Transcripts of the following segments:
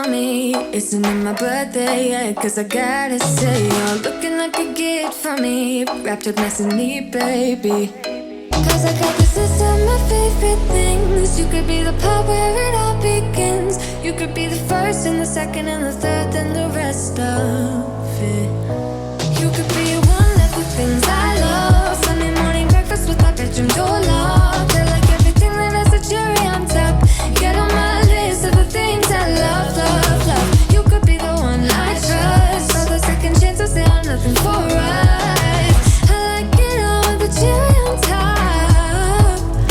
for me. Isn't it my birthday yet? Cause I gotta say, you're looking like a gift for me. Wrapped up nice and neat, baby. Cause I got this list of my favorite things. You could be the part where it all begins. You could be the first and the second and the third and the rest of it. You could be one of the things I love. Sunday morning breakfast with my bedroom door locked. I like everything that has a cherry on top. Get on my list of the things I love, love, love. You could be the one I trust. All the second chances, they are nothing for us. I like it all with the cherry on top.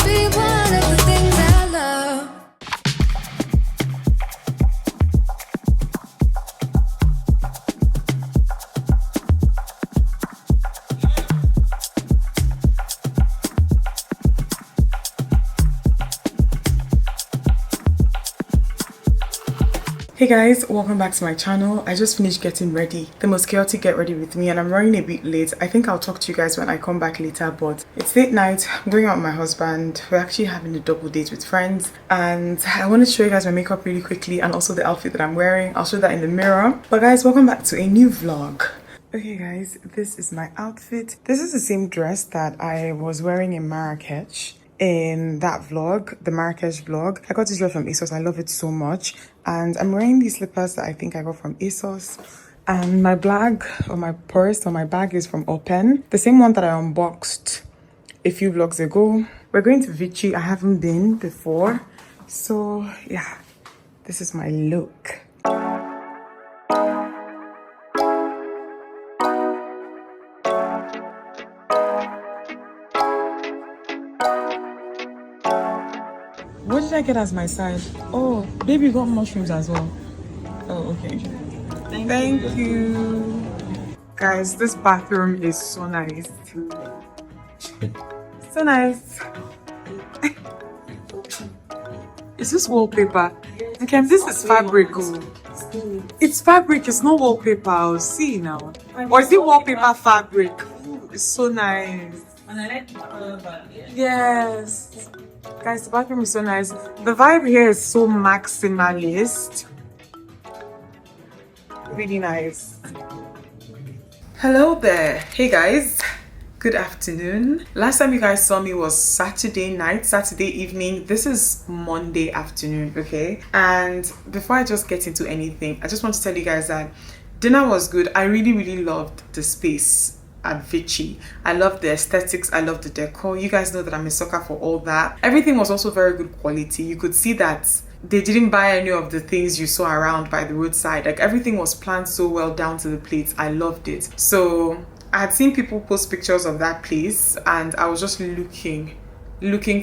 Be one of the things I love. Hey guys, welcome back to my channel. I just finished getting ready, the most chaotic get ready with me, and I'm running a bit late. I think I'll talk to you guys when I come back later, but it's late night. I'm going out with my husband. We're actually having a double date with friends, and I want to show you guys my makeup really quickly and also the outfit that I'm wearing. I'll show that in the mirror. But guys, welcome back to a new vlog. Okay guys, this is my outfit. This is the same dress that I was wearing in Marrakech. In that vlog, the Marrakech vlog, I got this dress from ASOS. I love it so much, and I'm wearing these slippers that I think I got from ASOS, and my bag or my purse or my bag is from Open, the same one that I unboxed a few vlogs ago. We're going to Vichy. I haven't been before, so yeah, this is my look. What did I get as my side? Oh, baby got mushrooms as well. Oh, okay. Thank you. Guys, this bathroom is so nice. So nice. Is this wallpaper? Okay, this is fabric. It's fabric, it's not wallpaper. I'll see now. Or is it wallpaper fabric? It's so nice. Yes. Guys, the bathroom is so nice. The vibe here is so maximalist. Really nice. Hello there. Hey guys. Good afternoon. Last time you guys saw me was Saturday night, Saturday evening. This is Monday afternoon, okay? And before I just get into anything, I just want to tell you guys that dinner was good. I really loved the space at Vichy. I love the aesthetics, I love the decor. You guys know that I'm a sucker for all that. Everything was also very good quality. You could see that they didn't buy any of the things you saw around by the roadside. Like everything was planned so well down to the plates. I loved it. So I had seen people post pictures of that place, and I was just looking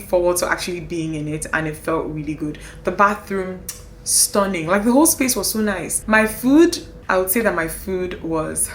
forward to actually being in it, and it felt really good. The bathroom, stunning. Like the whole space was so nice. My food, I would say that my food was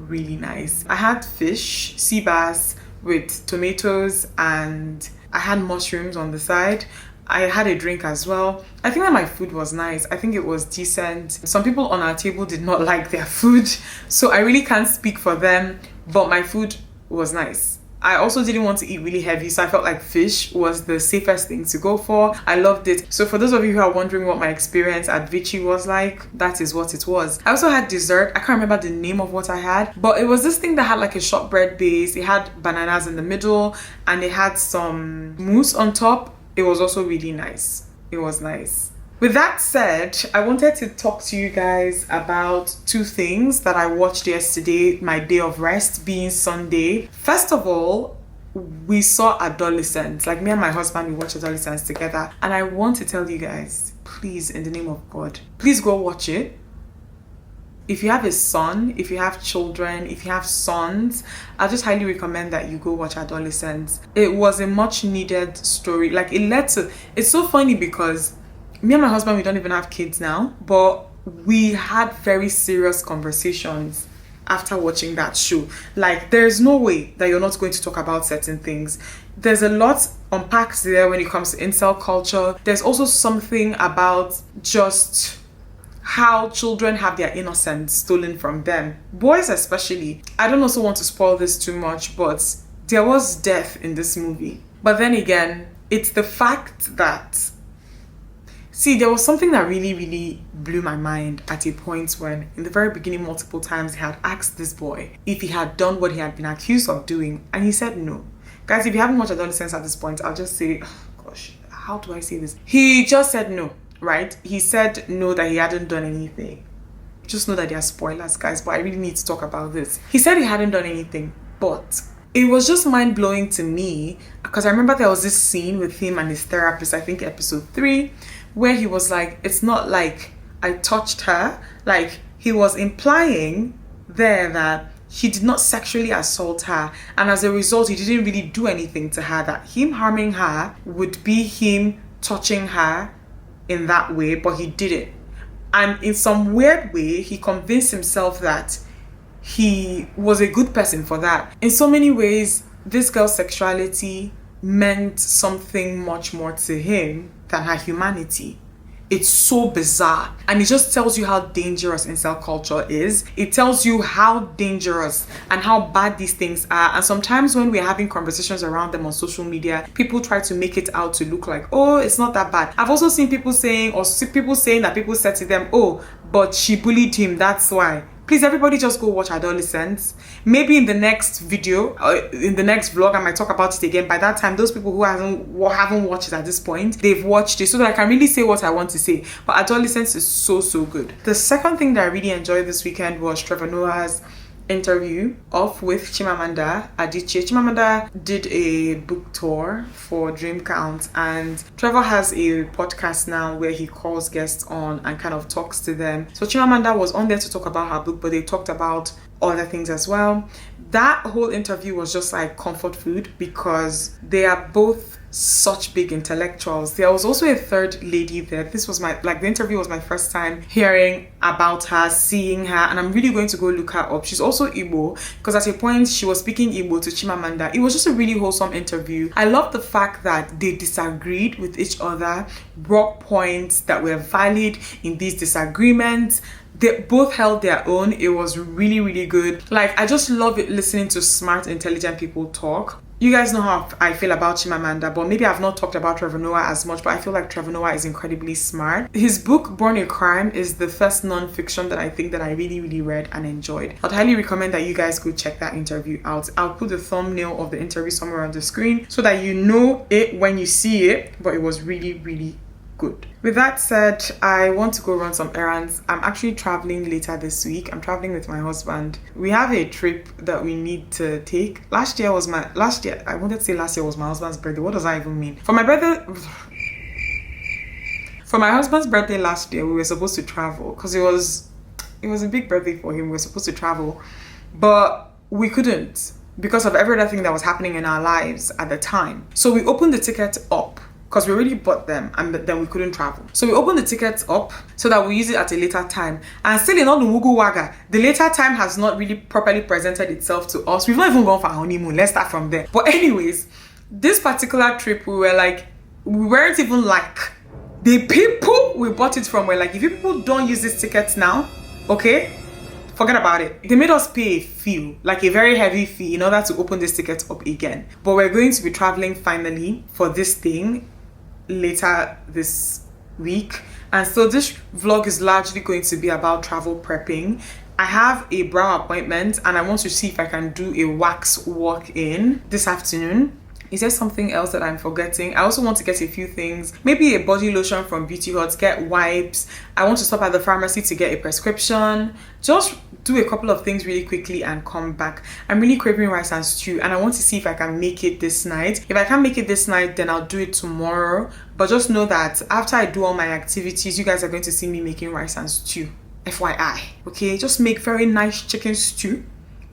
really nice. I had fish, sea bass with tomatoes, and I had mushrooms on the side. I had a drink as well. I think that my food was nice. I think it was decent. Some people on our table did not like their food, so I really can't speak for them, but my food was nice. I also didn't want to eat really heavy, so I felt like fish was the safest thing to go for. I loved it. So for those of you who are wondering what my experience at Vichy was like, that is what it was. I also had dessert. I can't remember the name of what I had, but it was this thing that had like a shortbread base. It had bananas in the middle, and it had some mousse on top. It was also really nice. It was nice. With that said, I wanted to talk to you guys about two things that I watched yesterday, my day of rest being Sunday. First of all, we saw Adolescents. Like me and my husband, we watched Adolescents together. And I want to tell you guys, please, in the name of God, please go watch it. If you have a son, if you have children, if you have sons, I just highly recommend that you go watch Adolescents. It was a much needed story. Like it led to, it's so funny because me and my husband, we don't even have kids now, but we had very serious conversations after watching that show. Like there's no way that you're not going to talk about certain things. There's a lot unpacked there when it comes to incel culture. There's also something about just how children have their innocence stolen from them. Boys especially. I don't also want to spoil this too much, but there was death in this movie. But then again, it's the fact that See, there was something that really blew my mind at a point when, in the very beginning, multiple times, he had asked this boy if he had done what he had been accused of doing, and he said no. Guys, if you haven't watched Adolescence at this point, I'll just say, oh, gosh, how do I say this? He just said no, right? He said no, that he hadn't done anything. Just know that there are spoilers, guys, but I really need to talk about this. He said he hadn't done anything, but it was just mind-blowing to me, because I remember there was this scene with him and his therapist, I think episode 3, where he was like, it's not like I touched her. Like, he was implying there that he did not sexually assault her, and as a result, he didn't really do anything to her, that him harming her would be him touching her in that way, but he didn't. And in some weird way, he convinced himself that he was a good person for that. In so many ways, this girl's sexuality meant something much more to him than her humanity. It's so bizarre, and it just tells you how dangerous incel culture is. It tells you how dangerous and how bad these things are. And sometimes when we're having conversations around them on social media, people try to make it out to look like, oh, it's not that bad. I've also seen people saying, or see people saying that people said to them, oh, but she bullied him, that's why. Please, everybody just go watch Adolescence. Maybe in the next video, in the next vlog, I might talk about it again. By that time, those people who haven't watched it at this point, they've watched it so that I can really say what I want to say. But Adolescence is so good. The second thing that I really enjoyed this weekend was Trevor Noah's interview off with Chimamanda Adichie. Chimamanda did a book tour for Dream Count, and Trevor has a podcast now where he calls guests on and kind of talks to them. So Chimamanda was on there to talk about her book, but they talked about other things as well. That whole interview was just like comfort food, because they are both such big intellectuals. There was also a third lady there. This was the interview was my first time hearing about her, seeing her, and I'm really going to go look her up. She's also Igbo, because at a point she was speaking Igbo to Chimamanda. It was just a really wholesome interview. I love the fact that they disagreed with each other, brought points that were valid in these disagreements. They both held their own. It was really good. Like, I just love it listening to smart, intelligent people talk. You guys know how I feel about Chimamanda, but maybe I've not talked about Trevor Noah as much, but I feel like Trevor Noah is incredibly smart. His book, Born a Crime, is the first non-fiction that I think that I really read and enjoyed. I'd highly recommend that you guys go check that interview out. I'll put the thumbnail of the interview somewhere on the screen so that you know it when you see it, but it was really good. With that said, I want to go run some errands. I'm actually traveling later this week. I'm traveling with my husband. We have a trip that we need to take. Last year was my husband's birthday. What does that even mean? For my husband's birthday last year, we were supposed to travel, because it was a big birthday for him. We were supposed to travel, but we couldn't because of every other thing that was happening in our lives at the time. So we opened the ticket up, because we already bought them, and then we couldn't travel. So we opened the tickets up so that we use it at a later time. And still in all the Wugu Waga, the later time has not really properly presented itself to us. We've not even gone for a honeymoon. Let's start from there. But anyways, this particular trip, we weren't even like, the people we bought it from were like, if you people don't use these tickets now, okay, forget about it. They made us pay a fee, like a very heavy fee, in order to open this ticket up again. But we're going to be traveling finally for this thing later this week, and so this vlog is largely going to be about travel prepping. I have a brow appointment, and I want to see if I can do a wax walk-in this afternoon. Is there something else that I'm forgetting? I also want to get a few things, maybe a body lotion from Beauty Hut, get wipes. I want to stop at the pharmacy to get a prescription. Just do a couple of things really quickly and come back. I'm really craving rice and stew, and I want to see if I can make it this night. If I can't make it this night, then I'll do it tomorrow. But just know that after I do all my activities, you guys are going to see me making rice and stew. FYI. Okay, just make very nice chicken stew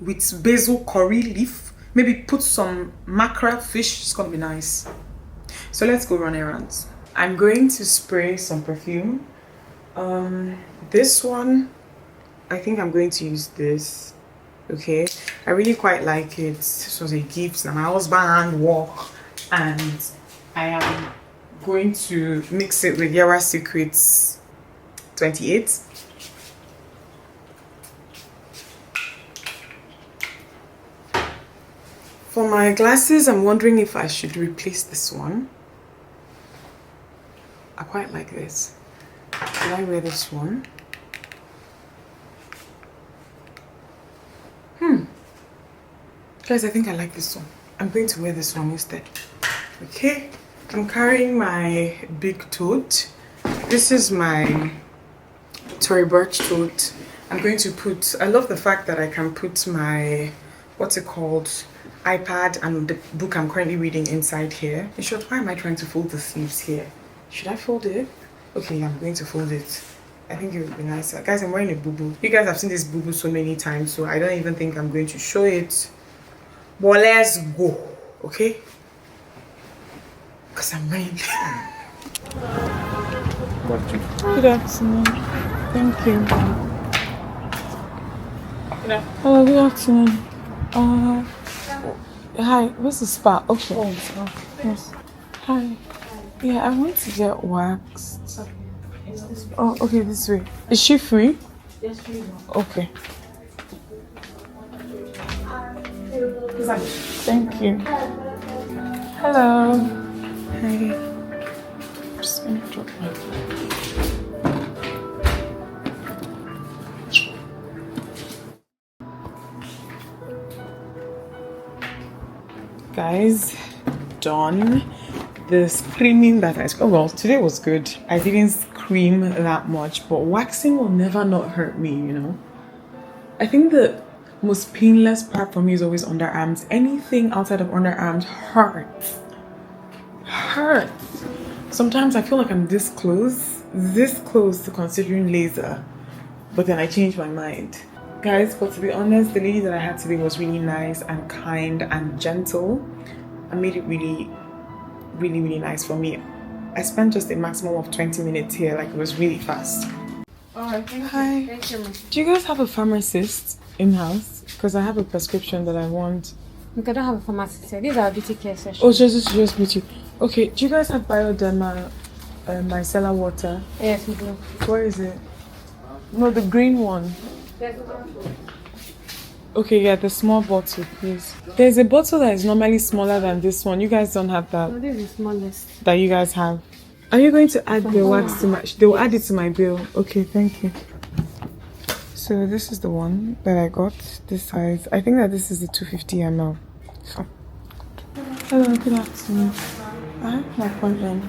with basil curry leaf. Maybe put some mackerel fish. It's gonna be nice. So let's go run errands. I'm going to spray some perfume. This one, I think I'm going to use this. Okay, I really quite like it. This was a gift that my husband wore, and I am going to mix it with Yawa Secrets 28. For my glasses, I'm wondering if I should replace this one. I quite like this. Should I wear this one? Guys, I think I like this one. I'm going to wear this one instead. Okay, I'm carrying my big tote. This is my Tory Burch tote. I'm going to put, I love the fact that I can put my, what's it called, iPad and the book I'm currently reading inside here. In short, why am I trying to fold the sleeves here? Should I fold it? Okay, yeah, I'm going to fold it. I think it would be nicer. Guys, I'm wearing a bubu. You guys have seen this bubu so many times, so I don't even think I'm going to show it. But let's go, okay? Because I'm wearing Good afternoon. Thank you. Hello, good afternoon. Hi, where's the spa? Okay. Yes. Hi. Yeah, I want to get waxed. Oh, okay, this way. Is she free? Yes, free. Okay. Thank you. Hello. Hi. Just gonna drop my guys, done. The screaming that oh well, today was good. I didn't scream that much, but waxing will never not hurt me, you know. I think the most painless part for me is always underarms. Anything outside of underarms hurts. Sometimes I feel like I'm this close to considering laser, but then I changed my mind. Guys, but to be honest, the lady that I had today was really nice and kind and gentle and made it really nice for me. I spent just a maximum of 20 minutes here, like it was really fast. Alright, hi. Thank you. Do you guys have a pharmacist in-house? Because I have a prescription that I want. Look, I don't have a pharmacist here. These are beauty care sessions. Oh, just beauty. Okay, do you guys have Bioderma micellar water? Yes, we do. Where is it? No, the green one. Okay, yeah, the small bottle, please. There's a bottle that is normally smaller than this one. You guys don't have that. No, this is the smallest. That you guys have. Are you going to add the wax to my... They will add it to my bill. Okay, thank you. So this is the one that I got. This size. I think that this is the 250 ml. So. Hello, good afternoon. I have my appointment.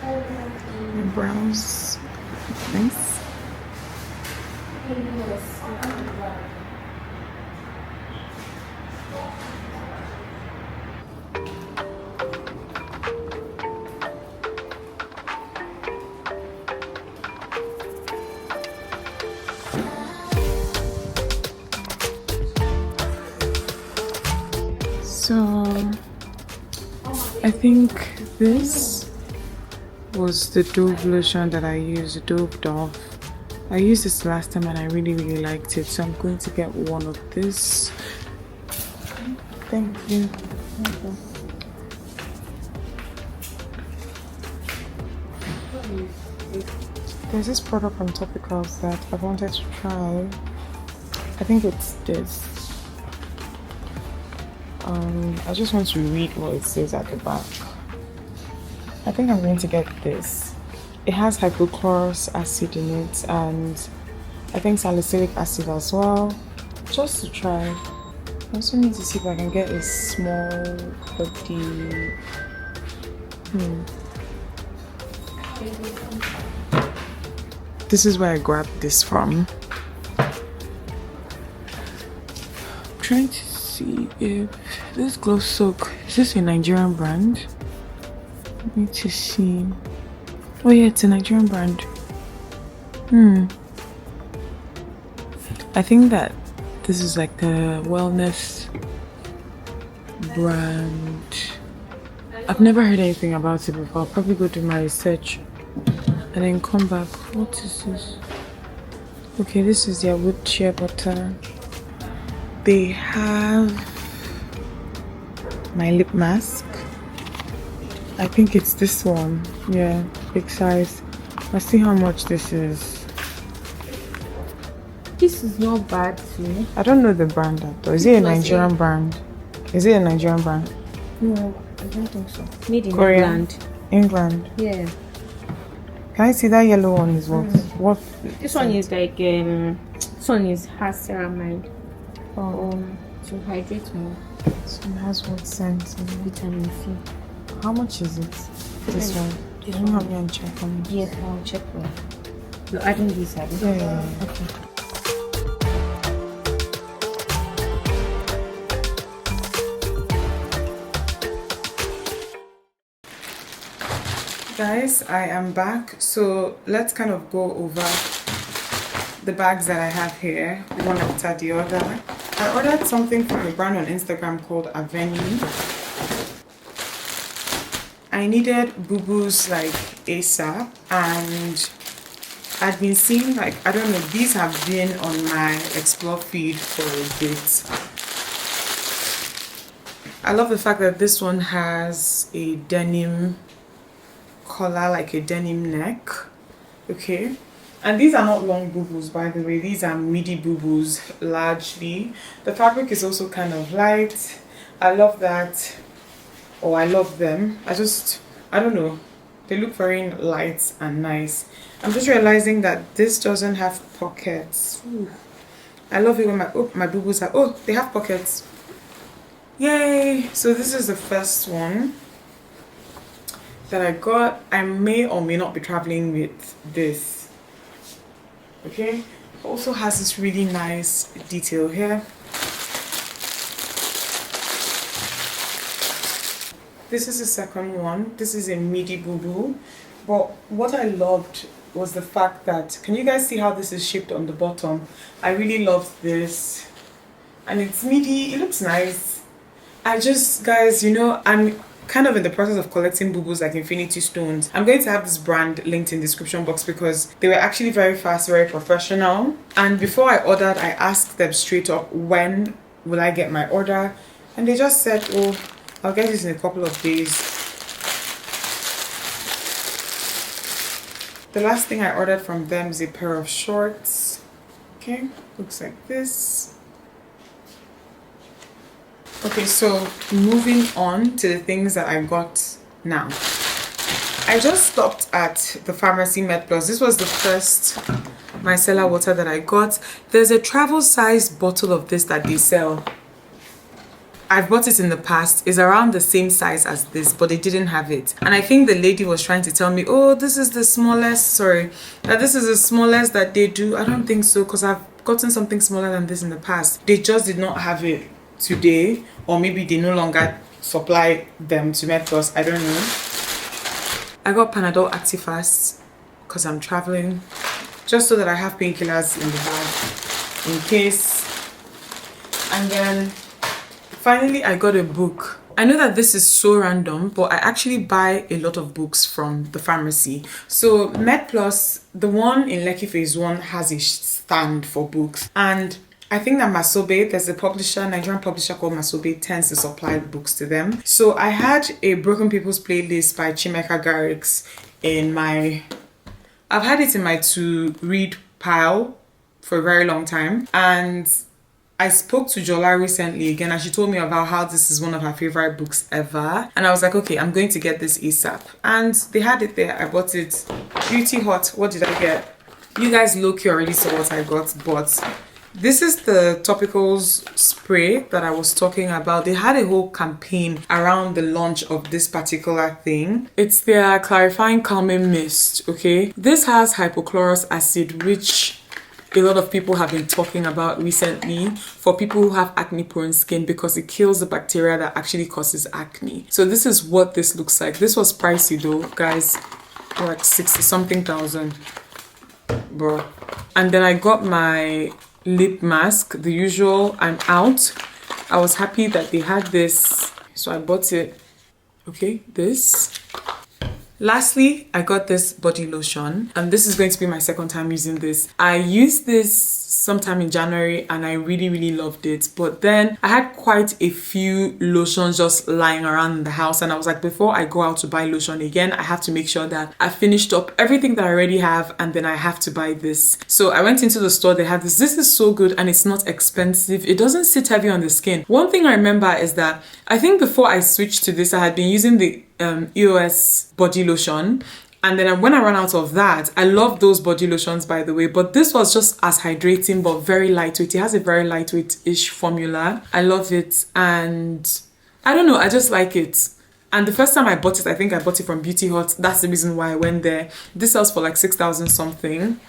My brows. Nice. So I think this was the Dove lotion that I used, Dove. I used this last time and I really liked it, so I'm going to get one of this. Thank you. There's this product on Topicals that I wanted to try. I think it's this. I just want to read what it says at the back. I think I'm going to get this. It has hypochlorous acid in it and I think salicylic acid as well. Just to try. I also need to see if I can get a small body. This is where I grabbed this from. I'm trying to see if this Glow Soak, is this a Nigerian brand? I need to see. Oh yeah, it's a Nigerian brand. I think that this is like the wellness brand. I've never heard anything about it before. I'll probably go do my research and then come back. What is this? Okay, this is their wood shea butter. They have my lip mask. I think it's this one. Yeah, big size. Let's see how much this is. This is not bad too. I don't know the brand though. Is it a Nigerian brand? Is it a Nigerian brand? No, I don't think so. Made in Korea. England. England. Yeah. Can I see that yellow one is what? What? This one is like this one is has ceramide. To hydrate more. So it has what scent? Vitamin C. How much is it? This one. This Can you one. help me and check on it? Yes, I'll check for you. You're adding this, Abby? Yeah. Okay. Guys, I am back. So let's kind of go over the bags that I have here, one after the other. I ordered something from a brand on Instagram called Avenue. I needed Bubus like ASAP, and I've been seeing like, I don't know, these have been on my explore feed for a bit. I love the fact that this one has a denim collar, like a denim neck. Okay, and these are not long bubus, by the way. These are midi bubus largely. The fabric is also kind of light. I love that. Oh, I love them. I don't know, they look very light and nice. I'm just realizing that this doesn't have pockets. Ooh. I love it when my bubus have, oh, they have pockets. Yay! So this is the first one that I got. I may or may not be traveling with this. Okay, also has this really nice detail here. This is the second one. This is a midi bubu, but what I loved was the fact that, can you guys see how this is shaped on the bottom? I really loved this, and it's midi. It looks nice. Guys, you know, I'm kind of in the process of collecting bubus like infinity stones. I'm going to have this brand linked in the description box because they were actually very fast, very professional. And before I ordered, I asked them straight up, when will I get my order? And they just said, oh, I'll get this in a couple of days. The last thing I ordered from them is a pair of shorts. Okay, looks like this. Okay, so moving on to the things that I got now. I just stopped at the pharmacy Med Plus. This was the first micellar water that I got. There's a travel size bottle of this that they sell. I've bought it in the past. It's around the same size as this, but they didn't have it. And I think the lady was trying to tell me, oh, this is the smallest, that this is the smallest that they do. I don't think so, because I've gotten something smaller than this in the past. They just did not have it today, or maybe they no longer supply them to Med Plus. I don't know. I got Panadol Actifast because I'm traveling, just so that I have painkillers in the bag in case. And then finally I got a book. I know that this is so random, but I actually buy a lot of books from the pharmacy. So Med Plus, the one in Lekki Phase 1, has a stand for books, and I think that Masobe, there's a publisher, Nigerian publisher called Masobe, tends to supply books to them. So I had a Broken People's playlist by Chimeka Garrix I've had it in my to read pile for a very long time. And I spoke to Jola recently again, and she told me about how this is one of her favorite books ever. And I was like, okay, I'm going to get this ASAP. And they had it there. I bought it. Beauty Hot. What did I get? You guys low-key already saw what I got, but this is the topicals spray that I was talking about. They had a whole campaign around the launch of this particular thing. It's their clarifying calming mist, okay? This has hypochlorous acid, which a lot of people have been talking about recently for people who have acne prone skin, because it kills the bacteria that actually causes acne. So this is what this looks like. This was pricey though, guys, like 60 something thousand, bro. And then I got my lip mask, the usual. I'm out. I was happy that they had this, so I bought it. Okay, this. Lastly, I got this body lotion, and this is going to be my second time using this. I used this sometime in January and I really loved it. But then I had quite a few lotions just lying around in the house, and I was like, before I go out to buy lotion again, I have to make sure that I finished up everything that I already have, and then I have to buy this. So I went into the store, they had this. This is so good and it's not expensive. It doesn't sit heavy on the skin. One thing I remember is that I think before I switched to this, I had been using the EOS body lotion. And then when I ran out of that, I love those body lotions, by the way, but this was just as hydrating, but very lightweight. It has a very lightweight-ish formula. I love it, and I don't know, I just like it. And the first time I bought it, I think I bought it from Beauty Hut. That's the reason why I went there. This sells for like 6,000 something.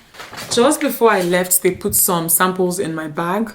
Just before I left, they put some samples in my bag.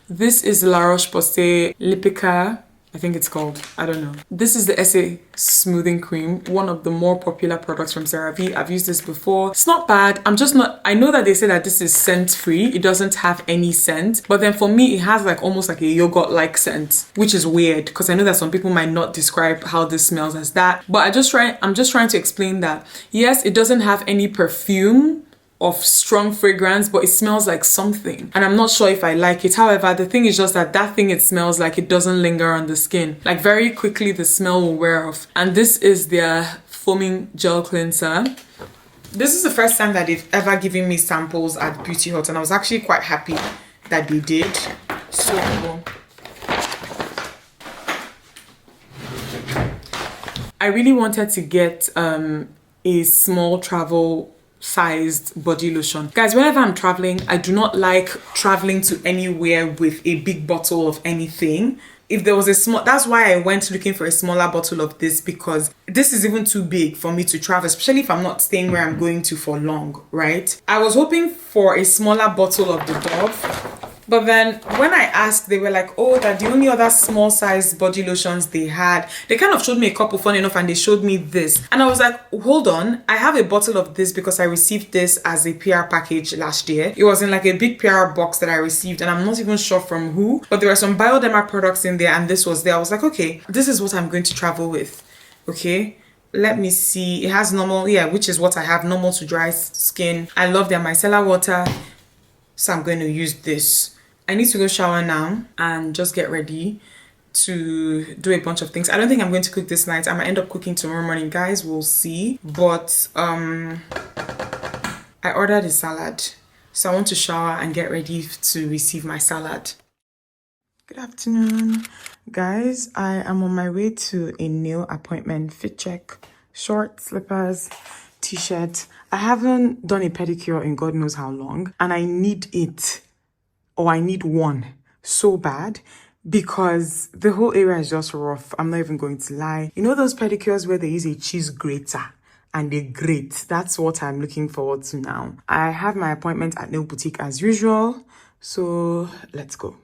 This is La Roche-Posay Lipica, I think it's called. I don't know. This is the Essay Smoothing Cream, one of the more popular products from CeraVe. I've used this before. It's not bad. I'm just not... I know that they say that this is scent-free. It doesn't have any scent. But then for me, it has like almost like a yogurt-like scent, which is weird because I know that some people might not describe how this smells as that. But I'm just trying to explain that, yes, it doesn't have any perfume of strong fragrance, but it smells like something, and I'm not sure if I like it. However, the thing is just that thing it smells like, it doesn't linger on the skin. Like very quickly the smell will wear off. And this is their foaming gel cleanser. This is the first time that they've ever given me samples at Beauty Hut, and I was actually quite happy that they did. So I really wanted to get a small travel sized body lotion. Guys, whenever I'm traveling, I do not like traveling to anywhere with a big bottle of anything. If there was a small, that's why I went looking for a smaller bottle of this, because this is even too big for me to travel, especially if I'm not staying where I'm going to for long, right? I was hoping for a smaller bottle of the Dove, but then when I asked, they were like, oh, that the only other small size body lotions they had, they kind of showed me a couple, fun enough, and they showed me this. And I was like, hold on, I have a bottle of this because I received this as a PR package last year. It was in like a big PR box that I received, and I'm not even sure from who, but there were some Bioderma products in there, and this was there. I was like, okay, this is what I'm going to travel with. Okay, let me see. It has normal, yeah, which is what I have, normal to dry skin. I love their micellar water, so I'm going to use this. I need to go shower now and just get ready to do a bunch of things. I don't think I'm going to cook this night. I might end up cooking tomorrow morning, guys. We'll see. But I ordered a salad, so I want to shower and get ready to receive my salad. Good afternoon, guys. I am on my way to a nail appointment. Fit check, shorts, slippers, t-shirt. I haven't done a pedicure in God knows how long, and I need it. Or I need one so bad, because the whole area is just rough. I'm not even going to lie. You know those pedicures where they use a cheese grater and they grate? That's what I'm looking forward to now. I have my appointment at Nail Boutique as usual, so let's go.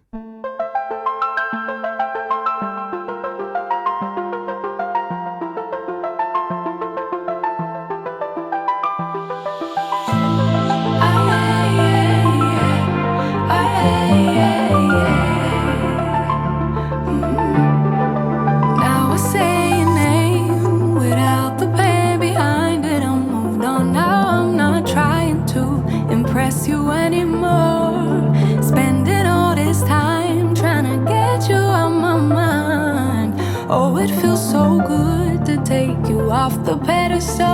You anymore, spending all this time trying to get you out my mind. Oh, it feels so good to take you off the pedestal.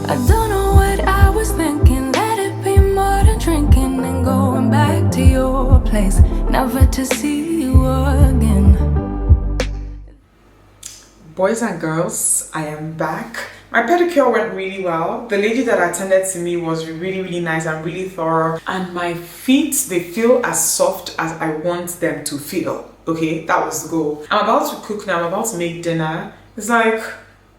I don't know what I was thinking. Let it be more than drinking and going back to your place, never to see you again. Boys and girls, I am back. My pedicure went really well. The lady that attended to me was really nice and really thorough. And my feet, they feel as soft as I want them to feel. Okay, that was the goal. I'm about to cook now. I'm about to make dinner. It's like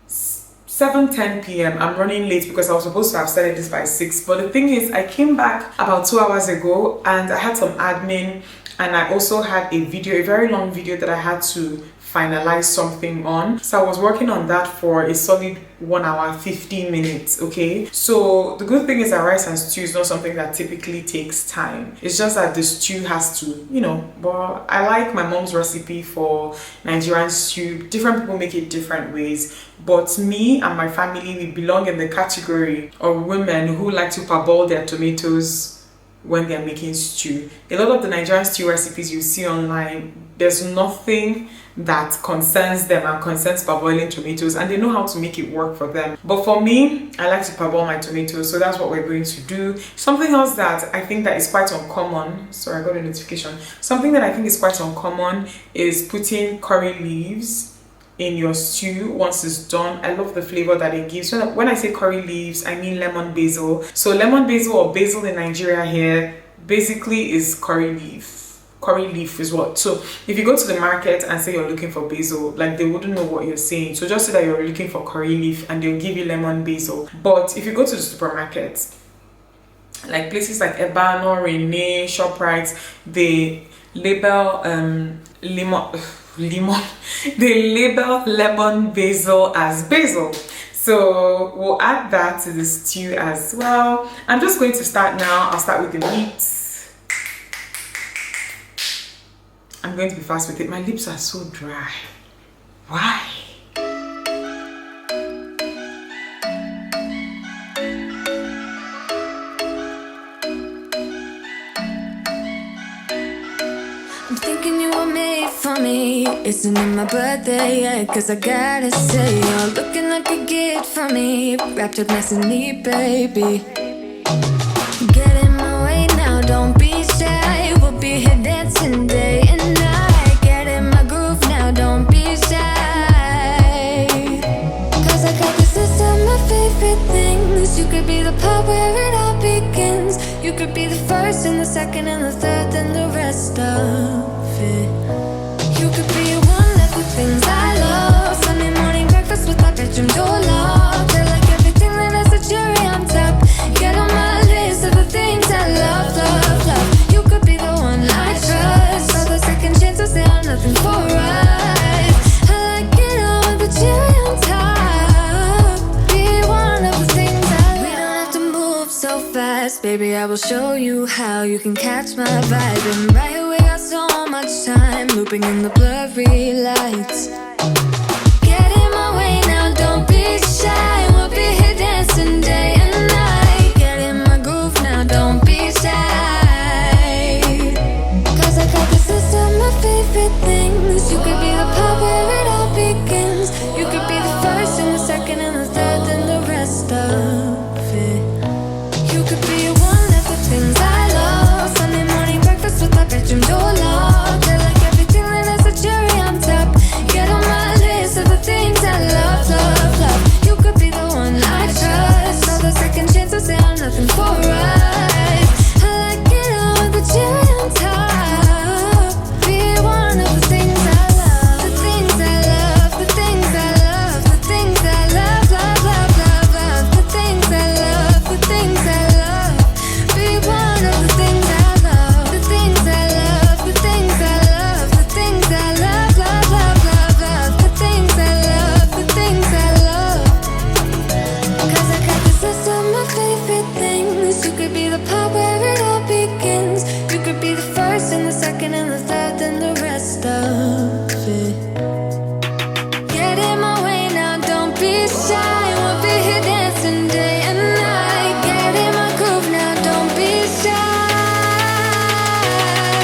7:10 p.m. I'm running late because I was supposed to have started this by 6. But the thing is, I came back about 2 hours ago and I had some admin. And I also had a video, a very long video that I had to finalize something on. So I was working on that for a solid 1 hour 15 minutes. Okay, so the good thing is that rice and stew is not something that typically takes time. It's just that the stew has to, you know, but I like my mom's recipe for Nigerian stew. Different people make it different ways, but me and my family, we belong in the category of women who like to parboil their tomatoes when they're making stew. A lot of the Nigerian stew recipes you see online, there's nothing that concerns them and concerns parboiling tomatoes, and they know how to make it work for them. But for me, I like to parboil my tomatoes, so that's what we're going to do. Something else that I think that is quite uncommon, sorry, I got a notification. Something that I think is quite uncommon is putting curry leaves in your stew once it's done. I love the flavor that it gives. So when I say curry leaves, I mean lemon basil. So lemon basil, or basil in Nigeria here, basically is curry leaf. Curry leaf is what? So if you go to the market and say you're looking for basil, like, they wouldn't know what you're saying. So just say that you're looking for curry leaf and they'll give you lemon basil. But if you go to the supermarket, like places like Ebano, Rene, ShopRite, they label they label lemon basil as basil. So we'll add that to the stew as well. I'm just going to start now. I'll start with the meat. I'm going to be fast with it. My lips are so dry. Why? I'm thinking you were made for me. Isn't it my birthday yet? Cause I gotta say, you're looking like a gift for me. Wrapped up nice and neat, baby. Get in my way now, don't be shy. We'll be here dancing day and night. Get in my groove now, don't be shy. Cause I got this list of my favorite things. You could be the part where it all begins. You could be the first and the second and the third and the rest of it. You could be one of the things I love. Sunday morning breakfast with my bedroom door locked. I like everything that has a cherry on top. Get on my list of the things I love, love, love. You could be the one I trust. All the second chances, they are nothing for us. I like it all with the cherry on top. Be one of the things I love. We don't have to move so fast, baby, I will show you how you can catch my vibe. And right away, got so much time looping in the blurry lights. Get in my way now, don't be shy. We'll be here dancing day and night. Get in my groove now, don't be shy. Cause I got this list of my favorite things. You could be the part where it all begins. You could be the first and the second and the third and the rest of it. You could be one of the things I love. Sunday morning breakfast with my bedroom door locked. I like everything that has a cherry on top. Get on my list of the things I love, love, love. You could be the one I trust. All the second chances, they are nothing for us. I like it all with the cherry on top. Be one of the things I love. The things I love, the things I love, the things I love, love, love, love, love. The things I love, the things I love. Be one of the things I love. The things I love, the things I love, the things I love, love, love, love, love. The things I love, the things I love. Cause I got this list of my favorite things. You could be the part where it all begins. You could be the first and the second and the third and the rest of it. Get in my way now, don't be shy. We'll be here dancing day and night. Get in my groove now, don't be shy.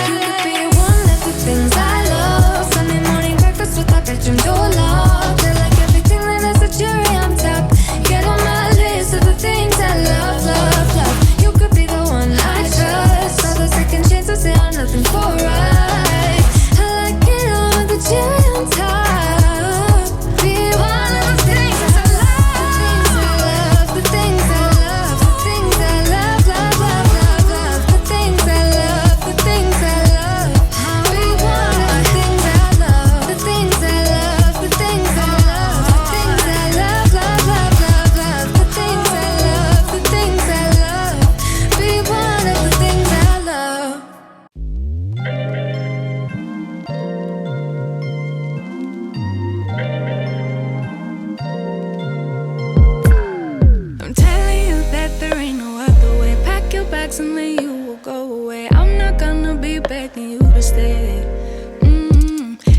You could be one of the things I love. Sunday morning breakfast with my bedroom door locked. I like everything that has a cherry on top. Get on my list of the things I love, love, love. You could be the one I trust. All the second chances, they are nothing for us. I like it all with the cherry on top. Be one of the things I love. The things I love, the things I love, the things I love, love, love, love, love. The things I love, the things I love. Be one of the things I love. The things I love, the things I love, the things I love, love, love, love, love. The things I love, the things I love. Be one of the things I love. I'm telling you that there ain't no other way. Pack your bags and then you will go away. I'm not gonna be begging you to stay.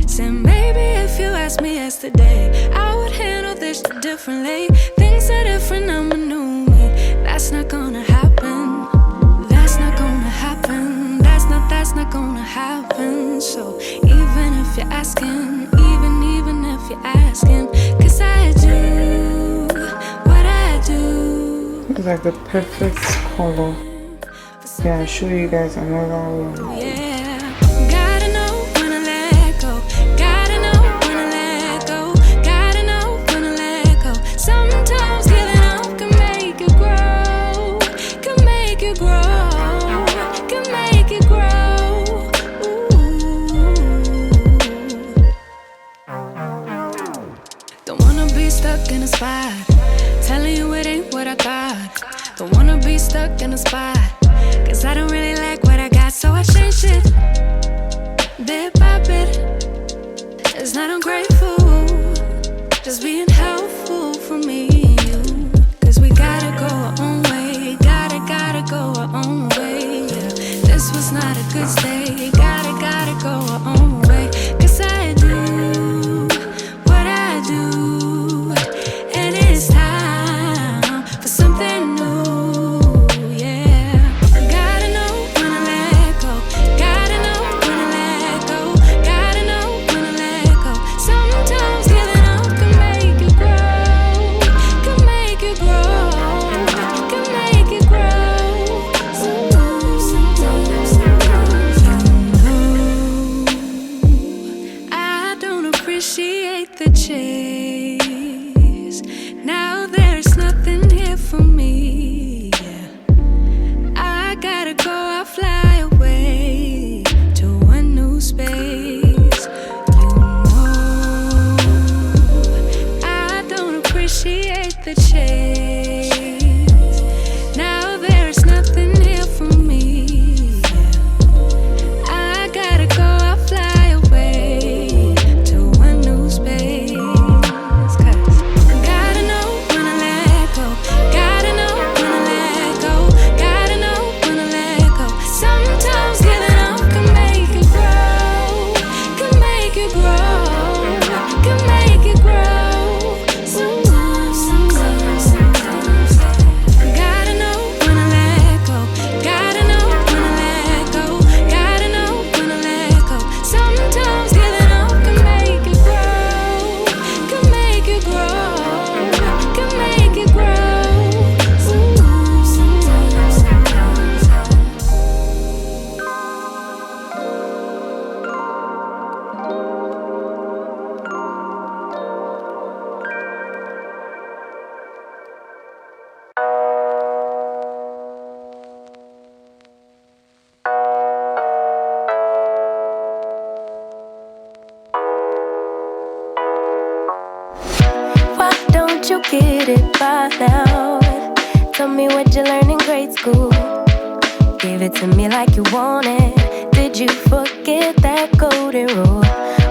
Said maybe if you asked me yesterday, I would handle this differently. Things are different, I'm a new me. That's not gonna happen. That's not gonna that's not gonna happen. So even if you're asking, even if you're asking, 'cause I do what I do. It's like the perfect color. Yeah, I'll show you guys another one. Yeah, gotta know when to let go. Gotta know when to let go. Gotta know when to let go. Sometimes giving up can make you grow. Can make you grow. Can make you grow. Ooh. Don't wanna be stuck in a spot, telling you it ain't what I thought. Don't wanna be stuck in a spot, 'cause I don't really like what I got, so I change it bit by bit. It's not ungrateful, just being helpful for me and you. 'Cause we gotta go our own way, gotta go our own way. Yeah. This was not a good stay, gotta go our own way. 'Cause I do what I do, and it's time for something new. Get it by now. Tell me what you learned in grade school. Give it to me like you want it. Did you forget that golden rule?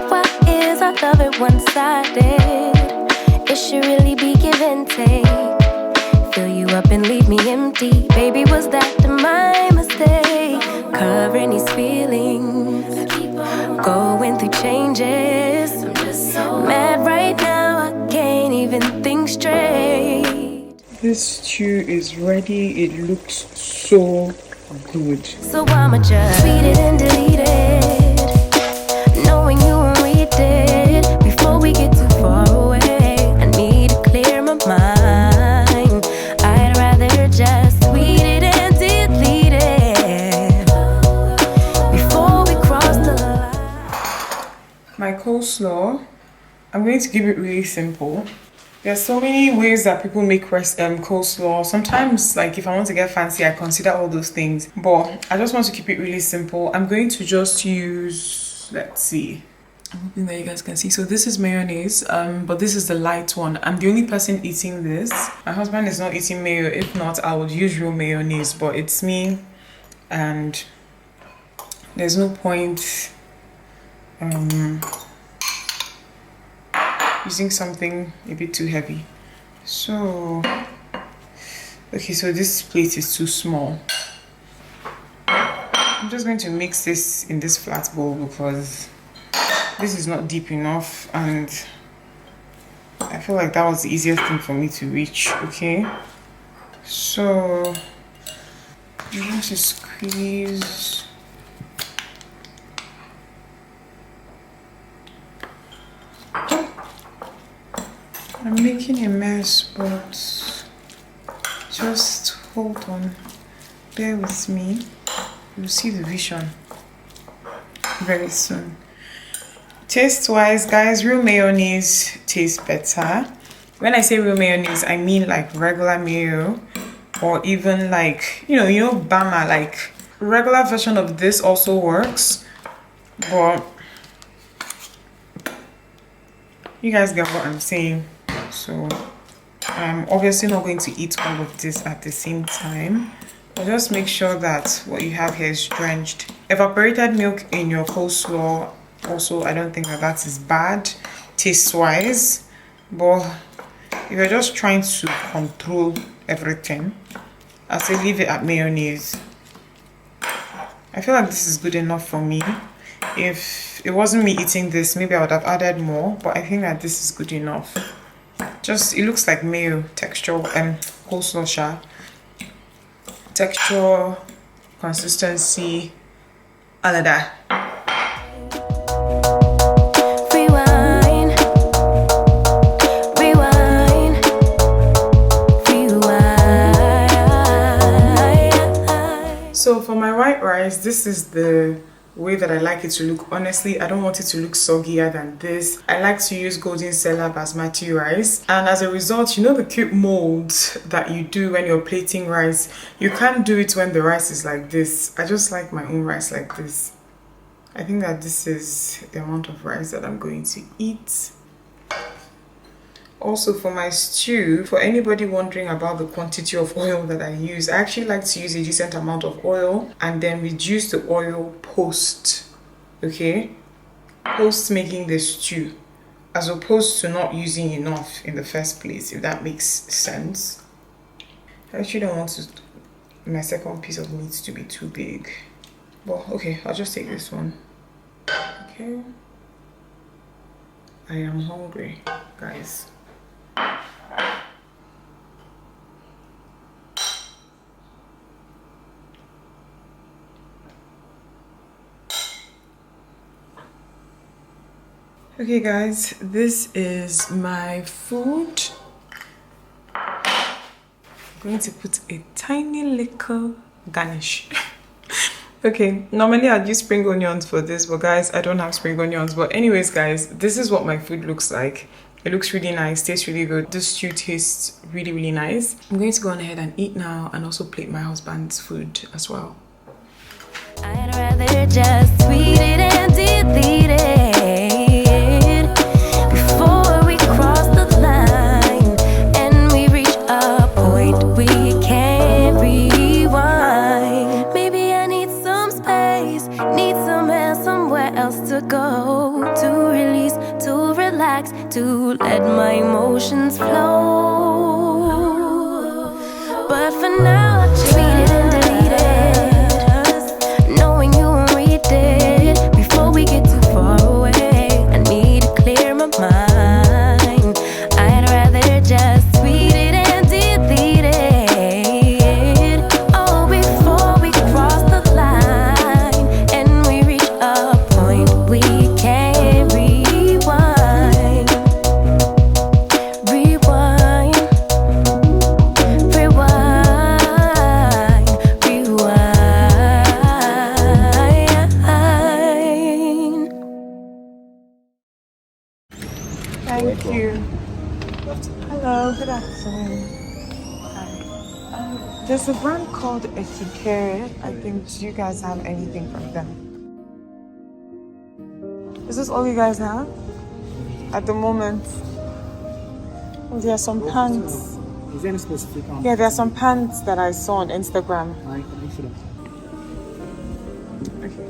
Why is our love at one-sided? It should really be give and take. Fill you up and leave me empty. Baby, was that my mistake? Covering these feelings, going through changes. I'm just so mad right now, I can't even think straight. This stew is ready. It looks so good. So I'ma just tweet it and delete it, knowing you won't read it before we get too far away. I need to clear my mind. I'd rather just tweet it and delete it before we cross the line. My coleslaw, I'm going to keep it really simple. There's so many ways that people make coleslaw. Sometimes, like if I want to get fancy, I consider all those things. But I just want to keep it really simple. I'm going to just use, let's see. I'm hoping that you guys can see. So this is mayonnaise, but this is the light one. I'm the only person eating this. My husband is not eating mayo. If not, I would use real mayonnaise. But it's me, and there's no point using something a bit too heavy. So okay, so this plate is too small. I'm just going to mix this in this flat bowl because this is not deep enough, and I feel like that was the easiest thing for me to reach. Okay, so I'm going to squeeze I'm making a mess, but just hold on. Bear with me. You'll see the vision very soon. Taste wise, guys, real mayonnaise tastes better. When I say real mayonnaise, I mean like regular mayo, or even like you know Bama, like regular version of this also works, but you guys get what I'm saying. So I'm obviously not going to eat all of this at the same time, but just make sure that what you have here is drenched. Evaporated milk in your coleslaw also, I don't think that is bad taste wise, but if you're just trying to control everything, I say leave it at mayonnaise. I feel like this is good enough for me. If it wasn't me eating this, maybe I would have added more, but I think that this is good enough. Just, it looks like mayo texture and coleslaw sha. Texture, consistency, all of that. So for my white rice, this is the way that I like it to look. Honestly, I don't want it to look soggier than this. I like to use golden seller basmati rice, and as a result, you know the cute molds that you do when you're plating rice, you can't do it when the rice is like this. I just like my own rice like this. I think that this is the amount of rice that I'm going to eat. Also for my stew, for anybody wondering about the quantity of oil that I use, I actually like to use a decent amount of oil and then reduce the oil post, okay? Post making the stew, as opposed to not using enough in the first place, if that makes sense. I actually don't want my second piece of meat to be too big. But okay, I'll just take this one. Okay. I am hungry, guys. Okay guys, this is my food. I'm going to put a tiny little garnish. Okay, normally I'd use spring onions for this, but guys, I don't have spring onions. But anyways guys, this is what my food looks like. It looks really nice, tastes really good. This stew tastes really, really nice. I'm going to go on ahead and eat now and also plate my husband's food as well. I'd rather just tweet it and delete it before we cross the line and we reach a point we can't rewind. Maybe I need some space, need somewhere else to go, to release, to relax, to let my emotions flow. But for now, I tweet it and delete it, knowing you won't read it before we get too far away. I need to clear my mind. I'd rather just tweet it and delete it, oh, before we cross the line and we reach a point we can't rewind. Rewind, rewind, rewind. Thank you. Hello, good afternoon. Hi. There's a brand called Pedicure. I think, do you guys have anything from them? Is this all you guys have at the moment? Oh, there are some pants. Is there any specific one? Yeah, there are some pants that I saw on Instagram. Okay.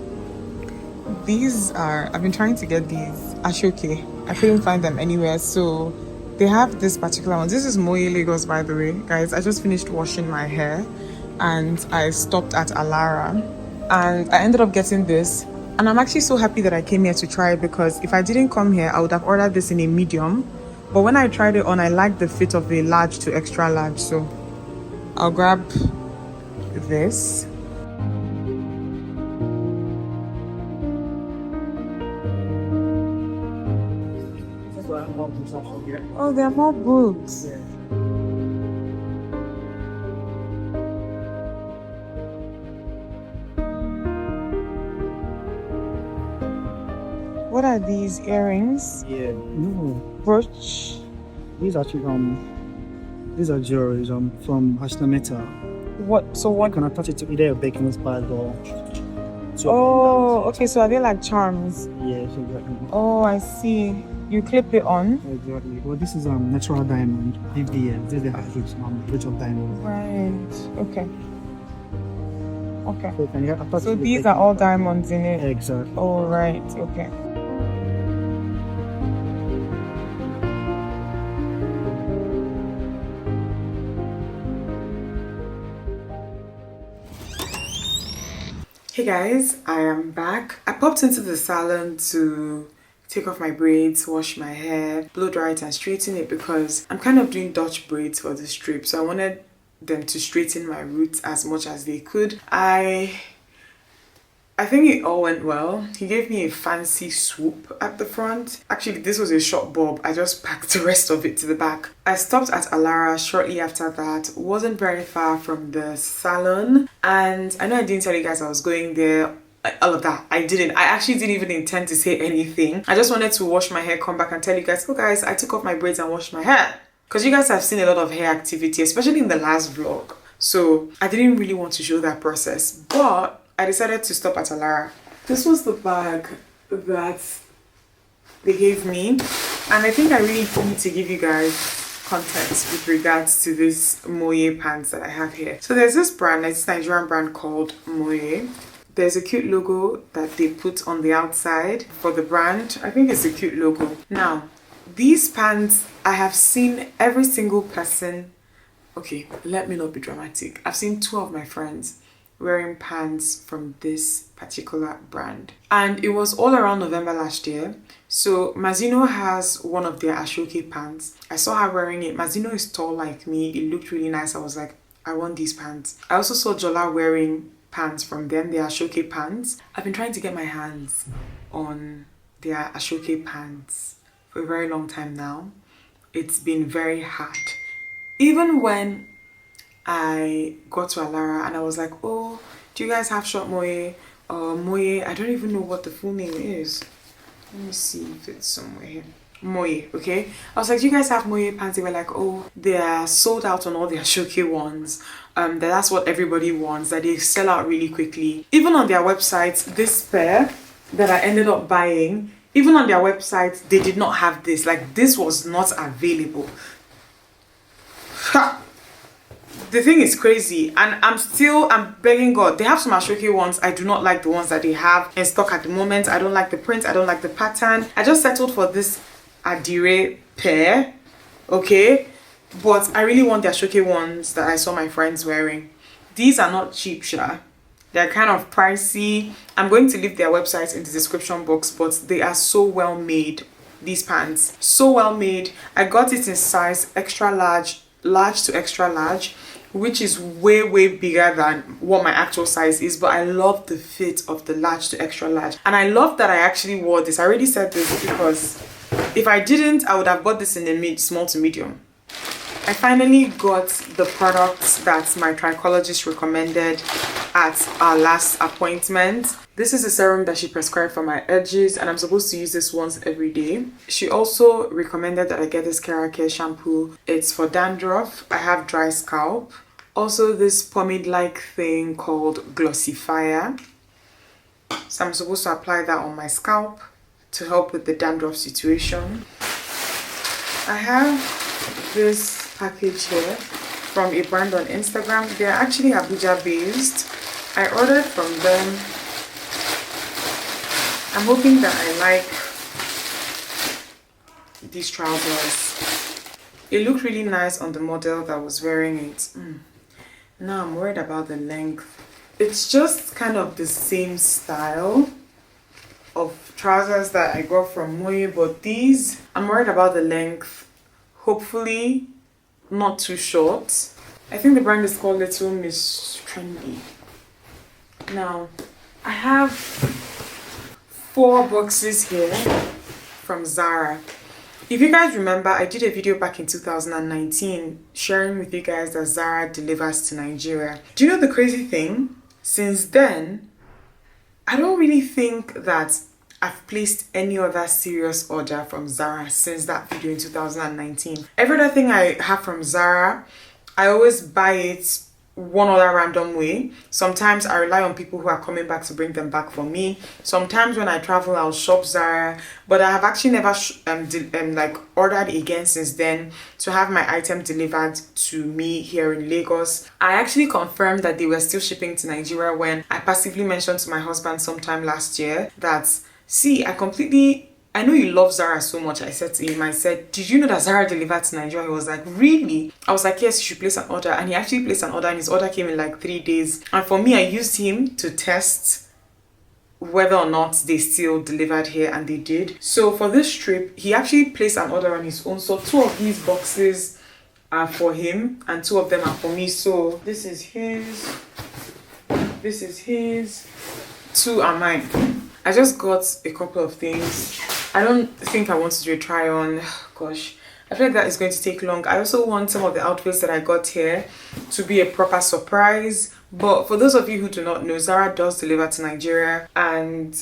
These are, I've been trying to get these Asoke. I couldn't find them anywhere, so they have this particular one. This is Moye Lagos, by the way, guys. I just finished washing my hair and I stopped at Alara and I ended up getting this, and I'm actually so happy that I came here to try it, because if I didn't come here I would have ordered this in a medium, but when I tried it on, I liked the fit of a large to extra large, so I'll grab this. more books actually here. Oh, there are more books. Yeah. What are these earrings? Yeah. No. Brooch. These are actually these are jewelries from Hashnameta. What? So You what? can attach it to either a baking bag or to Oh, okay. So are they like charms? yeah, so exactly. Oh, I see. You clip it on. Exactly. Well, this is natural diamond, BBN. This is the average of diamond. Right. Okay. Okay. So, can you attach So to the these baking are all bag. diamonds in it. Exactly. Oh, right. Okay. Hey guys, I am back. I popped into the salon to take off my braids, wash my hair, blow dry it and straighten it because I'm kind of doing Dutch braids for this trip. So I wanted them to straighten my roots as much as they could. I think it all went well. He gave me a fancy swoop at the front. Actually, this was a short bob. I just packed the rest of it to the back. I stopped at Alara shortly after that. Wasn't very far from the salon. And I know I didn't tell you guys I was going there. All of that. I didn't. I actually didn't even intend to say anything. I just wanted to wash my hair, come back and tell you guys, oh guys, I took off my braids and washed my hair. Because you guys have seen a lot of hair activity, especially in the last vlog. So I didn't really want to show that process. But I decided to stop at Alara. This was the bag that they gave me, and I think I really need to give you guys context with regards to this Moye pants that I have here. So there's this brand, it's a Nigerian brand called Moye. There's a cute logo that they put on the outside for the brand. I think it's a cute logo. Now, these pants, I have seen every single person, okay, let me not be dramatic. I've seen 2 of my friends wearing pants from this particular brand, and it was all around November last year. So Mazino has one of their Asoke pants. I saw her wearing it. Mazino is tall like me. It looked really nice. I was like, I want these pants. I also saw Jola wearing pants from them, their Asoke pants. I've been trying to get my hands on their Asoke pants for a very long time now. It's been very hard. Even when I got to Alara and I was like, oh, do you guys have short Moye? Moye, I don't even know what the full name is. Let me see if it's somewhere here. Moye, okay? I was like, do you guys have Moye pants? They were like, oh, they are sold out on all their Asoke ones. That's what everybody wants, that they sell out really quickly. Even on their website, this pair that I ended up buying, even on their website, they did not have this. Like, this was not available. Ha! The thing is crazy, and I'm begging God. They have some Asoke ones. I do not like the ones that they have in stock at the moment. I don't like the print. I don't like the pattern. I just settled for this Adire pair, okay? But I really want the Asoke ones that I saw my friends wearing. These are not cheap, sha. They're kind of pricey. I'm going to leave their website in the description box, but they are so well made. These pants, so well made. I got it in size extra large, large to extra large, which is way bigger than what my actual size is, but I love the fit of the large to extra large, and I love that I actually wore this. I already said this because if I didn't, I would have bought this in the small to medium. I finally got the products that my tricologist recommended at our last appointment. This is a serum that she prescribed for my edges, and I'm supposed to use this once every day. She also recommended that I get this Care shampoo. It's for dandruff. I have dry scalp. Also this pomade-like thing called Glossifier. So I'm supposed to apply that on my scalp to help with the dandruff situation. I have this package here from a brand on Instagram. They're actually Abuja based. I ordered from them. I'm hoping that I like these trousers. It looked really nice on the model that was wearing it. Now I'm worried about the length. It's just kind of the same style of trousers that I got from Moye, but these, I'm worried about the length. Hopefully not too short. I think the brand is called Little Miss Trendy. Now I have 4 boxes here from Zara. If you guys remember, I did a video back in 2019 sharing with you guys that Zara delivers to Nigeria. Do you know the crazy thing? Since then, I don't really think that I've placed any other serious order from Zara since that video in 2019. Every other thing I have from Zara, I always buy it one other random way. Sometimes I rely on people who are coming back to bring them back for me. Sometimes when I travel, I'll shop Zara, but I have actually never like ordered again since then to have my item delivered to me here in Lagos. I actually confirmed that they were still shipping to Nigeria when I passively mentioned to my husband sometime last year that, see, I know you love Zara so much. I said to him, I said, did you know that Zara delivered to Nigeria? He was like, really? I was like, yes, you should place an order. And he actually placed an order and his order came in like 3 days. And for me, I used him to test whether or not they still delivered here, and they did. So for this trip, he actually placed an order on his own. So 2 of these boxes are for him and 2 of them are for me. So this is his, this is his, 2 are mine. I just got a couple of things. I don't think I want to do a try on. Gosh, I feel like that is going to take long. I also want some of the outfits that I got here to be a proper surprise. But for those of you who do not know, Zara does deliver to Nigeria, and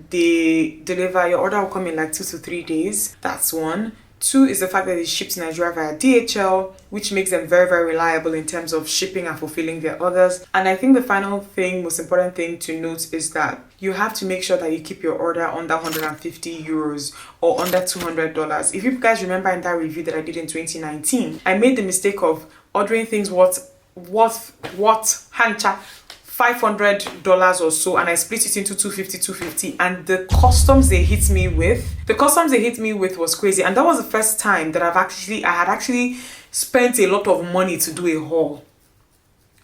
they deliver, your order will come in like 2 to 3 days. That's one. 2 is the fact that they ship to Nigeria via DHL, which makes them very, very reliable in terms of shipping and fulfilling their orders. And I think the final thing, most important thing to note is that you have to make sure that you keep your order under 150 euros or under $200. If you guys remember in that review that I did in 2019, I made the mistake of ordering things worth hancha $500 or so, and I split it into 250, and the customs they hit me with was crazy. And that was the first time that I had actually spent a lot of money to do a haul.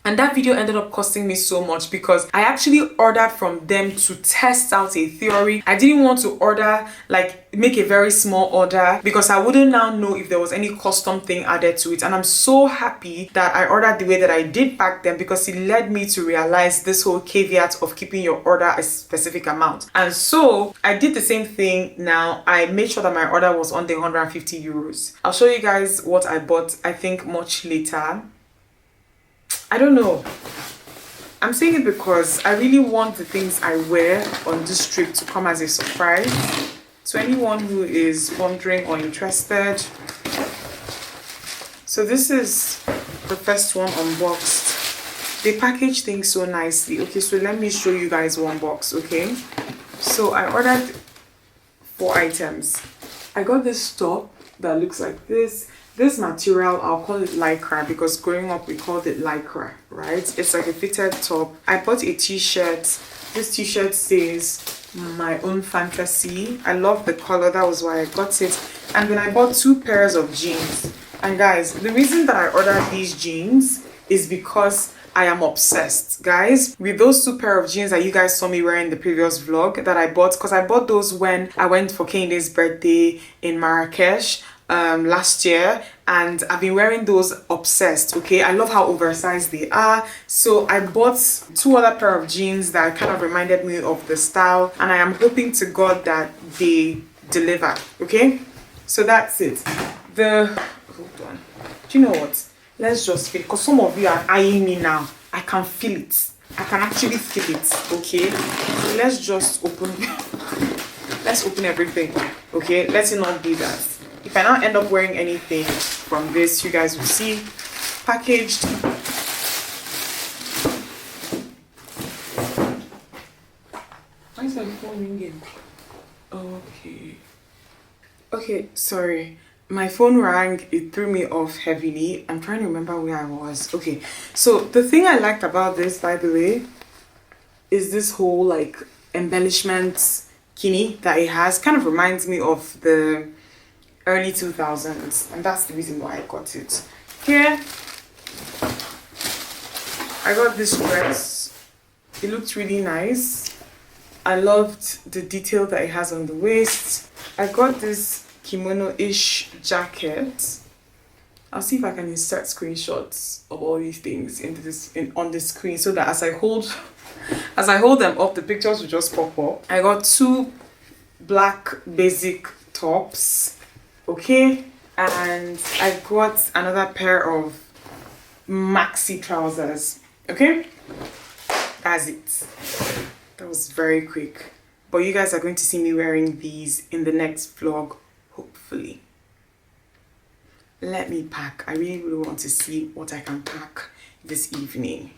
And that video ended up costing me so much because I actually ordered from them to test out a theory. I didn't want to order, like make a very small order, because I wouldn't now know if there was any custom thing added to it. And I'm so happy that I ordered the way that I did back then, because it led me to realize this whole caveat of keeping your order a specific amount. And so I did the same thing now. I made sure that my order was under 150 euros. I'll show you guys what I bought, I think much later. I don't know. I'm saying it because I really want the things I wear on this trip to come as a surprise to anyone who is wondering or interested. So this is the first one unboxed. They package things so nicely. Okay, so let me show you guys one box, okay? So I ordered 4 items. I got this top that looks like this. This material, I'll call it lycra, because growing up we called it lycra, right? It's like a fitted top. I bought a t-shirt. This t-shirt says my own fantasy. I love the color, that was why I got it. And then I bought 2 pairs of jeans. And guys, the reason that I ordered these jeans is because I am obsessed, guys, with those 2 pair of jeans that you guys saw me wearing in the previous vlog that I bought, because I bought those when I went for Kende's birthday in Marrakesh last year, and I've been wearing those obsessed. Okay, I love how oversized they are. So I bought 2 other pair of jeans that kind of reminded me of the style, and I am hoping to God that they deliver. Okay, so that's it. Hold on, do you know what, let's just feel, because some of you are eyeing me now. I can feel it. I can actually feel it. Okay, so let's just open let's open everything. Okay, let it not be that if I now end up wearing anything from this, you guys will see packaged. Why is my phone ringing? Okay, sorry. My phone rang, it threw me off heavily. I'm trying to remember where I was. Okay, so the thing I liked about this, by the way, is this whole like embellishment kini that it has. Kind of reminds me of the early 2000s, and that's the reason why I got it. Here, I got this dress. It looked really nice. I loved the detail that it has on the waist. I got this kimono-ish jacket. I'll see if I can insert screenshots of all these things on the screen, so that as I hold them up, the pictures will just pop up. I got 2 black basic tops. Okay, and I got another pair of maxi trousers. Okay, that's it. That was very quick, but you guys are going to see me wearing these in the next vlog, hopefully. Let me pack. I really want to see what I can pack this evening.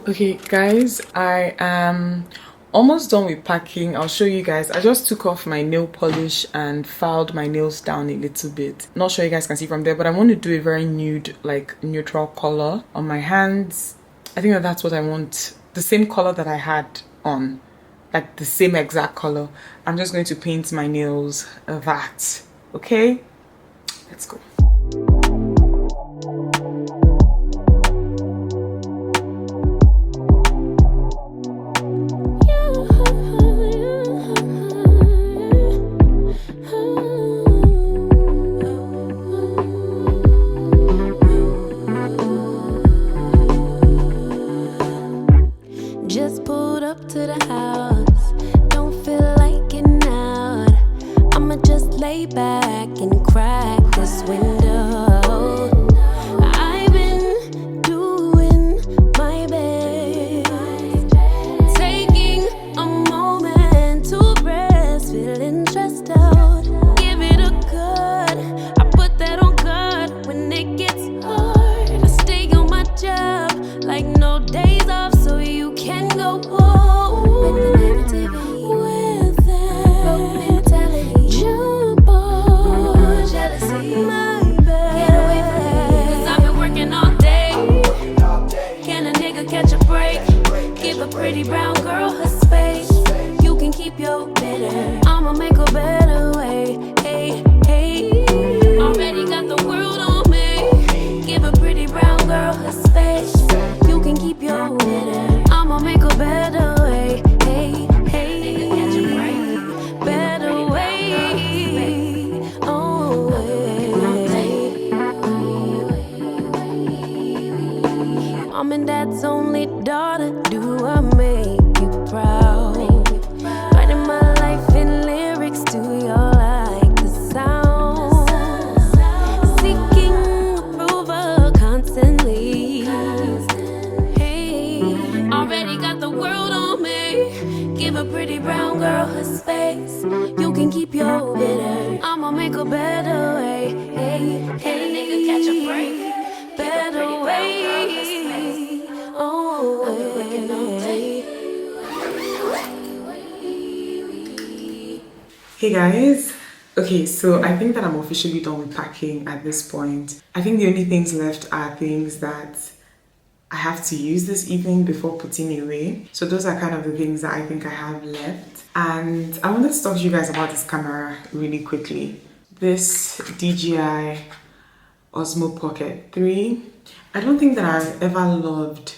Okay guys, I am almost done with packing. I'll show you guys. I just took off my nail polish and filed my nails down a little bit. Not sure you guys can see from there, but I want to do a very nude, like neutral color on my hands. I think that's what I want. The same color that I had on, like the same exact color. I'm just going to paint my nails that. Okay, let's go. Just pulled up to the house, don't feel like getting out. I'ma just lay back and crack this window. I've been doing my best, taking a moment to rest, feeling stressed out. Give it a good, I put that on guard when it gets hard. I stay on my job like no days off, so you can go home with the negativity, with that broke mentality. Jump on jealousy, my bad. Get away from me, 'cause I've been working all day. Can a nigga catch a break? Give a pretty brown girl her space. You can keep your bitter, I'ma make a better way. Hey, hey, already got the world on me. Give a pretty brown girl her space. You can keep your bitter, I'ma make a better way. Hey, hey, catch a break. Better way. Oh, Mom and Dad's only daughter, do I make you proud? Writing my life in lyrics, do y'all like the sound? Seeking approval constantly. Hey, already got the world on me. Give a pretty brown girl her space. You can keep your bitter, I'ma make a better way. Hey, hey, nigga catch a break. Better way. Oh, Hey guys, okay, so I think that I'm officially done with packing at this point. I think the only things left are things that I have to use this evening before putting away. So those are kind of the things that I think I have left. And I wanted to talk to you guys about this camera really quickly. This DJI Osmo Pocket 3. I don't think that I've ever loved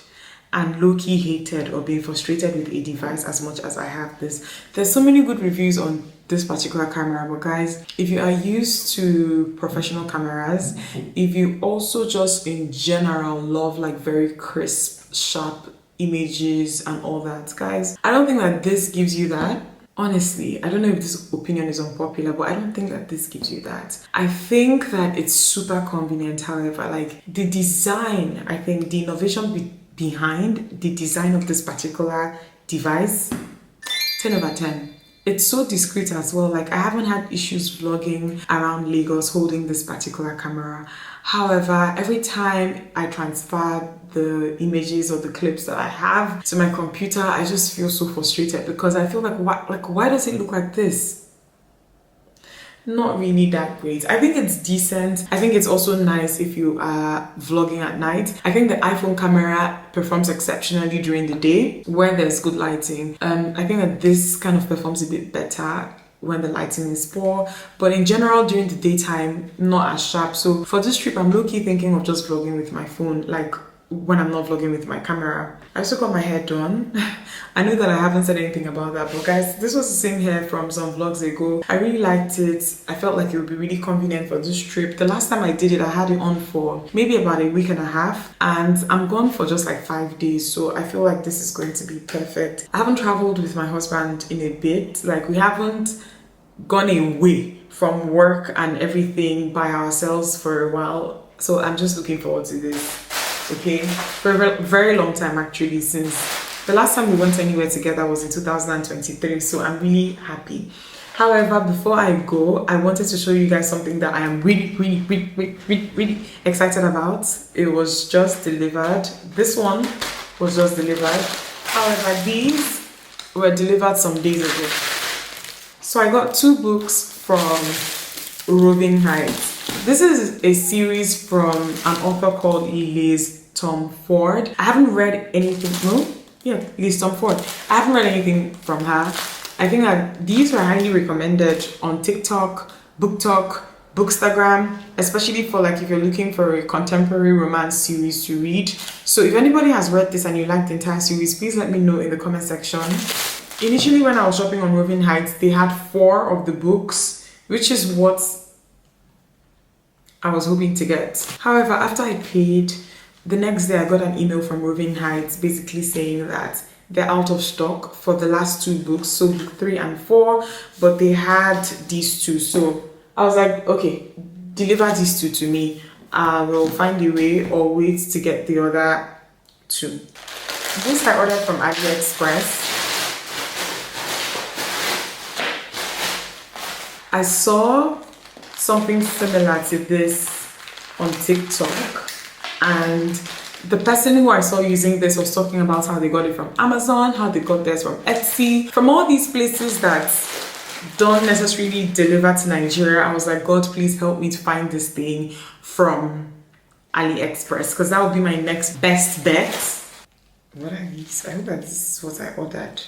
and low-key hated or been frustrated with a device as much as I have this. There's so many good reviews on this particular camera, but guys, if you are used to professional cameras, if you also just in general love like very crisp, sharp images and all that, guys, I don't think that this gives you that. Honestly, I don't know if this opinion is unpopular, but I don't think that this gives you that. I think that it's super convenient. However, like the design, I think the innovation behind the design of this particular device, 10 over 10. It's so discreet as well. Like I haven't had issues vlogging around Lagos holding this particular camera. However, every time I transfer the images or the clips that I have to my computer, I just feel so frustrated because I feel like why does it look like this? not really that great. I think it's decent. I think it's also nice if you are vlogging at night. I think the iPhone camera performs exceptionally during the day where there's good lighting. I think that this kind of performs a bit better when the lighting is poor, but in general during the daytime not as sharp. So for this trip I'm low-key thinking of just vlogging with my phone, like when I'm not vlogging with my camera. I also got my hair done. I know that I haven't said anything about that, but guys, this was the same hair from some vlogs ago. I really liked it. I felt like it would be really convenient for this trip. The last time I did it, I had it on for maybe about a week and a half, and I'm gone for just like 5 days, so I feel like this is going to be perfect. I haven't traveled with my husband in a bit. Like, we haven't gone away from work and everything by ourselves for a while, so I'm just looking forward to this. Okay, for a very long time actually, since the last time we went anywhere together was in 2023, so I'm really happy. However, before I go, I wanted to show you guys something that I am really excited about. It was just delivered. This one was just delivered. However, these were delivered some days ago. So I got 2 books from Roving. This is a series from an author called Liz Tom Ford. I haven't read anything. Liz Tom Ford. I haven't read anything from her. I think that these were highly recommended on TikTok, BookTok, Bookstagram, especially for like if you're looking for a contemporary romance series to read. So if anybody has read this and you like the entire series, please let me know in the comment section. Initially, when I was shopping on Roving Heights, they had 4 of the books, which is what I was hoping to get. However, after I paid, the next day I got an email from Roving Heights basically saying that they're out of stock for the last 2 books, so book 3 and 4, but they had these 2. So I was like, okay, deliver these 2 to me. I will find a way or wait to get the other 2. This I ordered from AliExpress. I saw something similar to this on TikTok, and the person who I saw using this was talking about how they got it from Amazon, how they got theirs from Etsy, from all these places that don't necessarily deliver to Nigeria. I was like, God, please help me to find this thing from AliExpress, because that would be my next best bet. What are these? I hope that this is what I ordered.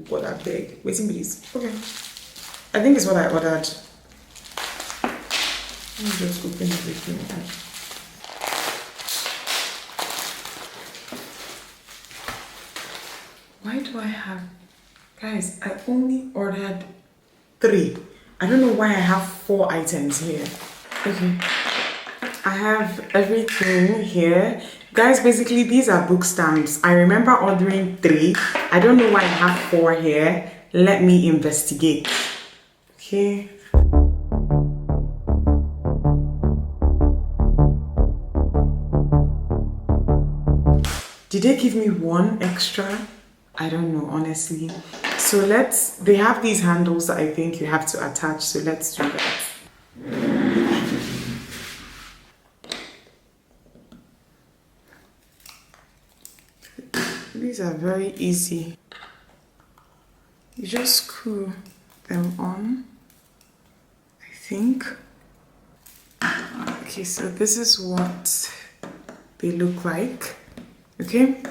What are they? Waiting, please. Okay. I think it's what I ordered. Let me just open everything up. Why do I have... Guys, I only ordered 3. I don't know why I have 4 items here. Okay. I have everything here. Guys, basically these are book stamps. I remember ordering 3. I don't know why I have 4 here. Let me investigate. Okay. Did they give me 1 extra? I don't know, honestly. So they have these handles that I think you have to attach, so let's do that. These are very easy. You just screw them on, I think. Okay, so this is what they look like. Okay,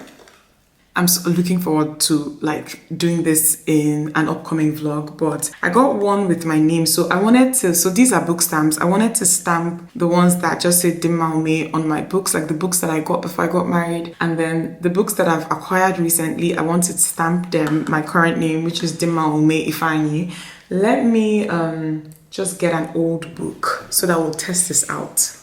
I'm so looking forward to like doing this in an upcoming vlog, but I got one with my name, so I wanted to, so these are book stamps. I wanted to stamp the ones that just say Dimma Umeh on my books, like the books that I got before I got married, and then the books that I've acquired recently, I wanted to stamp them my current name, which is Dimma Umeh Ifani. Let me just get an old book so that we'll test this out.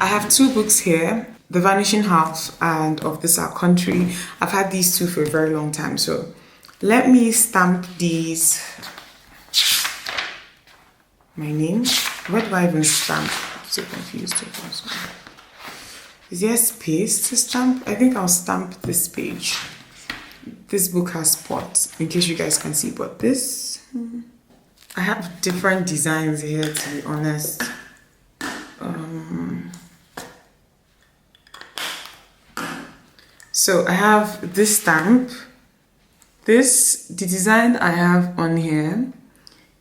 I have 2 books here, The Vanishing House and Of This Our Country. I've had these 2 for a very long time, so let me stamp these my name. Where do I even stamp? I'm so confused. Is there space to stamp? I think I'll stamp this page. This book has spots, in case you guys can see, but this, I have different designs here, to be honest. So I have this stamp. The design I have on here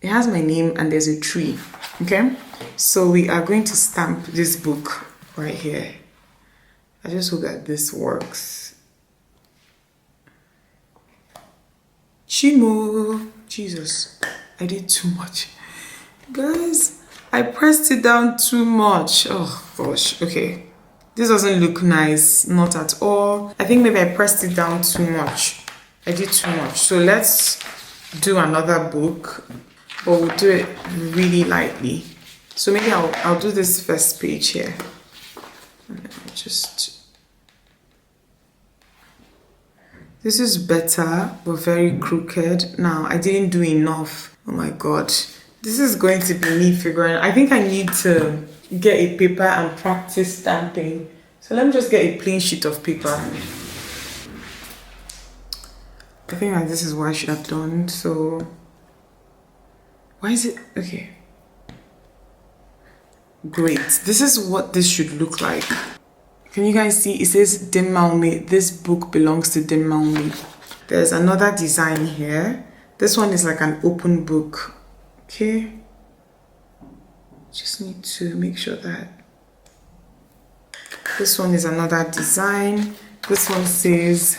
It has my name and there's a tree. Okay, so we are going to stamp this book right here. I just hope that this works. Chimo, Jesus, I did too much, guys. I pressed it down too much. Oh gosh. Okay, this doesn't look nice, not at all. I think maybe I pressed it down too much. I did too much. So let's do another book, but we'll do it really lightly. So maybe I'll do this first page here. And then just, this is better, but very crooked. Now I didn't do enough. Oh my god, this is going to be me figuring. I think I need to get a paper and practice stamping. So let me just get a plain sheet of paper. I think that this is what I should have done. So why is it okay? Great. This is what this should look like. Can you guys see? It says Dimma. This book belongs to Dimma. There's another design here. This one is like an open book. Okay. Just need to make sure that this one is another design. This one says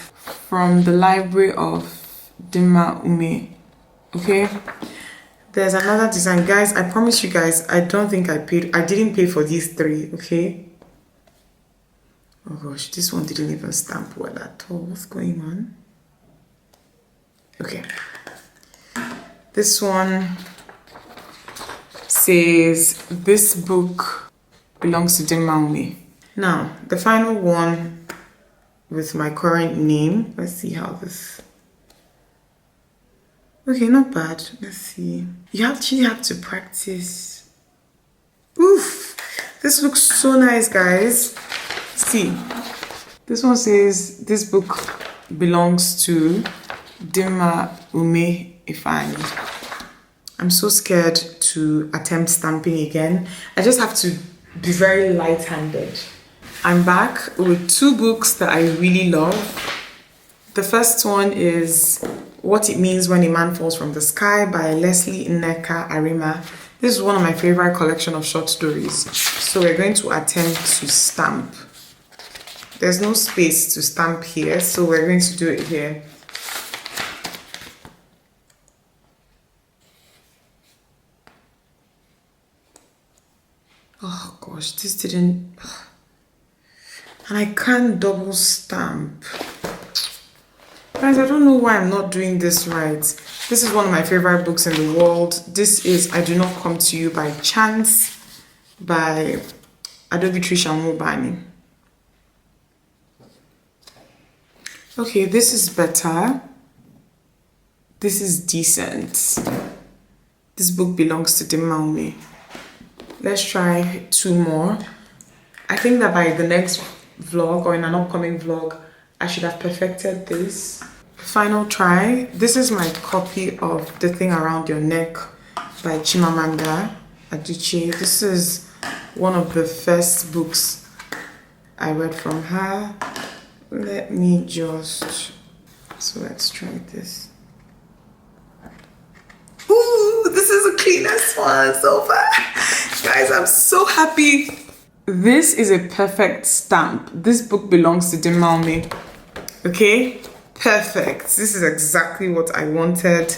from the library of Dimma Umeh. Okay. There's another design, guys. I promise you guys, I didn't pay for these three. Okay. Oh gosh, this one didn't even stamp well at all. What's going on? Okay. This one says this book belongs to Dimma Umeh. Now, the final one with my current name. Let's see how this. Okay, not bad. Let's see. You actually have to practice. Oof! This looks so nice, guys. See, this one says this book belongs to Dimma Umeh Ifani. I'm so scared to attempt stamping again. I just have to be very light-handed. I'm back with two books that I really love. The first one is What It Means When a Man Falls from the Sky by Leslie Nneka Arima. This is one of my favorite collection of short stories. So we're going to attempt to stamp. There's no space to stamp here, so we're going to do it here. Oh gosh, this didn't. And I can't double stamp. Guys, I don't know why I'm not doing this right. This is one of my favorite books in the world. This is I Do Not Come to You by Chance by Adobe Trisha Mobani. Okay, this is better. This is decent. This book belongs to Dimma Umeh. Let's try two more. I think that by the next vlog or in an upcoming vlog, I should have perfected this. Final try. This is my copy of The Thing Around Your Neck by Chimamanda Adichie. This is one of the first books I read from her. Let me just... So let's try this. Ooh, this is the cleanest one so far. Guys, I'm so happy. This is a perfect stamp. This book belongs to Dimma Umeh. Okay, perfect. This is exactly what I wanted.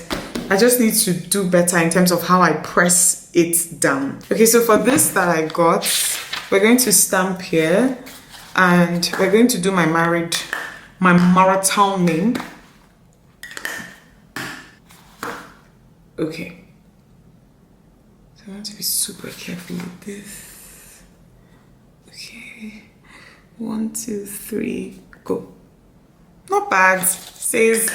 I just need to do better in terms of how I press it down. Okay, so for this that I got, we're going to stamp here and we're going to do my marital name. Okay. So I want to be super careful with this. Okay. 1, 2, 3, go. Not bad. Says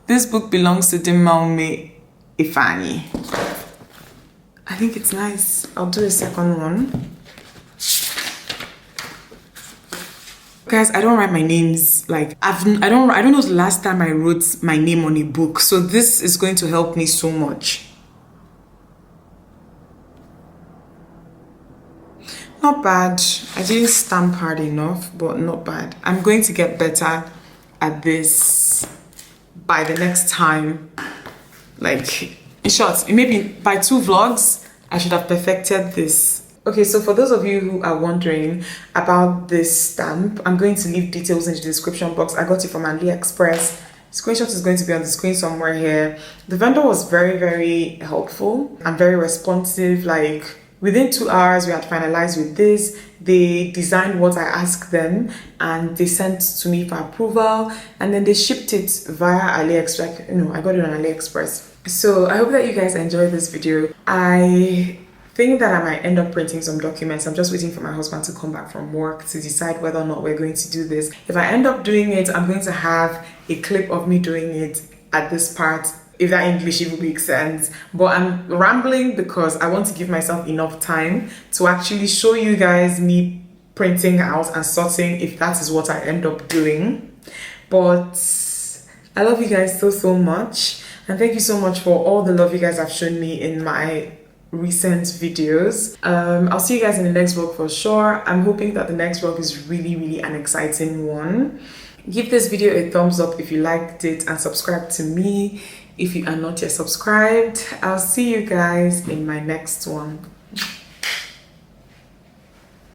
this book belongs to Dimma Umeh Ifani. I think it's nice. I'll do a second one. Guys, I don't write my names like I don't know the last time I wrote my name on a book. So this is going to help me so much. Not bad. I didn't stamp hard enough, but not bad. I'm going to get better at this by the next time. Like In short, maybe by 2 vlogs, I should have perfected this. Okay, so for those of you who are wondering about this stamp, I'm going to leave details in the description box. I got it from AliExpress. Screenshot is going to be on the screen somewhere here. The vendor was very, very helpful and very responsive. Like within 2 hours, we had finalized with this. They designed what I asked them and they sent to me for approval, and then they shipped it via AliExpress. No, I got it on AliExpress. So I hope that you guys enjoyed this video. I think that I might end up printing some documents. I'm just waiting for my husband to come back from work to decide whether or not we're going to do this. If I end up doing it, I'm going to have a clip of me doing it at this part, if that English even makes sense. But I'm rambling because I want to give myself enough time to actually show you guys me printing out and sorting, if that is what I end up doing. But I love you guys so much, and thank you so much for all the love you guys have shown me in my recent videos. I'll see you guys in the next vlog for sure. I'm hoping that the next vlog is really an exciting one. Give this video a thumbs up if you liked it, and subscribe to me if you are not yet subscribed. I'll see you guys in my next one.